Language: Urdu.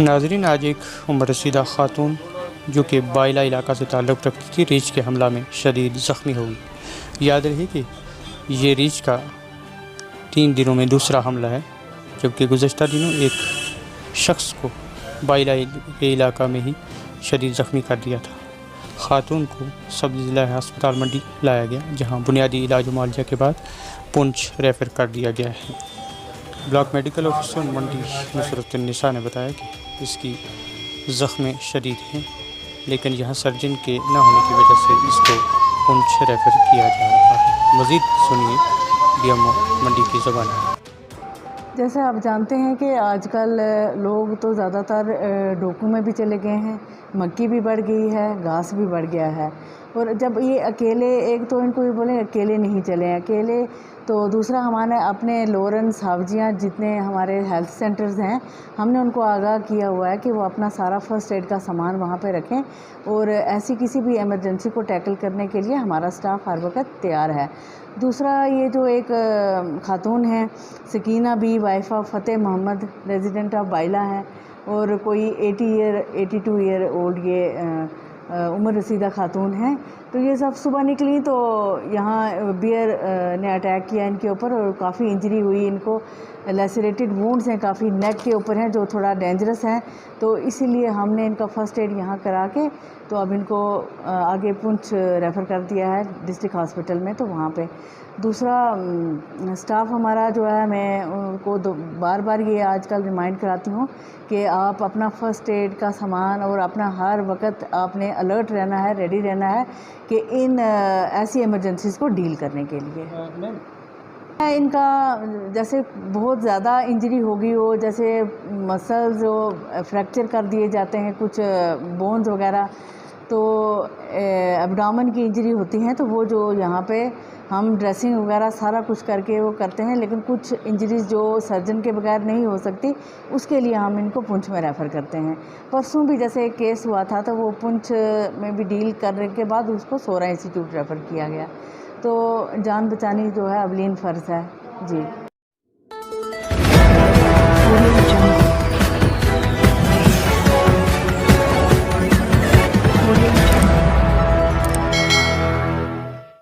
ناظرین، آج ایک عمر رسیدہ خاتون جو کہ بائیلہ علاقہ سے تعلق رکھتی تھی ریچھ کے حملہ میں شدید زخمی ہوئی۔ یاد رہے کہ یہ ریچھ کا 3 دنوں میں دوسرا حملہ ہے، جبکہ گزشتہ دنوں ایک شخص کو بائیلہ کے علاقہ میں ہی شدید زخمی کر دیا تھا۔ خاتون کو سب ضلع ہسپتال منڈی لایا گیا، جہاں بنیادی علاج و معالجہ کے بعد پونچھ ریفر کر دیا گیا ہے۔ بلاک میڈیکل آفیسر منڈی نصرت النساء نے بتایا کہ اس کی زخم شدید ہیں، لیکن یہاں سرجن کے نہ ہونے کی وجہ سے اس کو پونچھ ریفر کیا جا رہا ہے۔ مزید سنیے ڈی ایم او منڈی کی زبان میں۔ جیسے آپ جانتے ہیں کہ آج کل لوگ تو زیادہ تر ڈوکوں میں بھی چلے گئے ہیں، مکی بھی بڑھ گئی ہے، گھاس بھی بڑھ گیا ہے، اور جب یہ اکیلے، ایک تو ان کو یہ بولیں اکیلے نہیں چلیں اکیلے، تو دوسرا ہمارے اپنے لورنس حافظیاں جتنے ہمارے ہیلتھ سینٹرز ہیں، ہم نے ان کو آگاہ کیا ہوا ہے کہ وہ اپنا سارا فرسٹ ایڈ کا سامان وہاں پہ رکھیں، اور ایسی کسی بھی ایمرجنسی کو ٹیکل کرنے کے لیے ہمارا سٹاف ہر وقت تیار ہے۔ دوسرا، یہ جو ایک خاتون ہیں Sakina Bi wife of Fateh Muhammad, resident of Baila ہیں، اور کوئی 82 ایئر اولڈ یہ عمر رسیدہ خاتون ہیں، تو یہ سب صبح نکلی تو یہاں بیئر نے اٹیک کیا ان کے اوپر، اور کافی انجری ہوئی، ان کو لیسریٹڈ وونڈز ہیں کافی، نیک کے اوپر ہیں جو تھوڑا ڈینجرس ہیں، تو اسی لیے ہم نے ان کا فرسٹ ایڈ یہاں کرا کے تو اب ان کو آگے پونچھ ریفر کر دیا ہے ڈسٹرکٹ ہاسپٹل میں، تو وہاں پہ دوسرا سٹاف ہمارا جو ہے، میں ان کو بار بار یہ آج کل ریمائنڈ کراتی ہوں کہ آپ اپنا فرسٹ ایڈ کا سامان اور اپنا ہر وقت آپ نے الرٹ رہنا ہے، ریڈی رہنا ہے کہ ان ایسی ایمرجنسیز کو ڈیل کرنے کے لیے۔ ان کا جیسے بہت زیادہ انجری ہوگی ہو، جیسے مسلز جو فریکچر کر دیے جاتے ہیں، کچھ بونز وغیرہ، تو ایبڈومن کی انجری ہوتی ہیں، تو وہ جو یہاں پہ ہم ڈریسنگ وغیرہ سارا کچھ کر کے وہ کرتے ہیں، لیکن کچھ انجریز جو سرجن کے بغیر نہیں ہو سکتی، اس کے لیے ہم ان کو پونچھ میں ریفر کرتے ہیں۔ پرسوں بھی جیسے ایک کیس ہوا تھا تو وہ پونچھ میں بھی ڈیل کرنے کے بعد اس کو سورا انسٹیٹیوٹ ریفر کیا گیا، تو جان بچانی جو ہے اولین فرض ہے۔ جی۔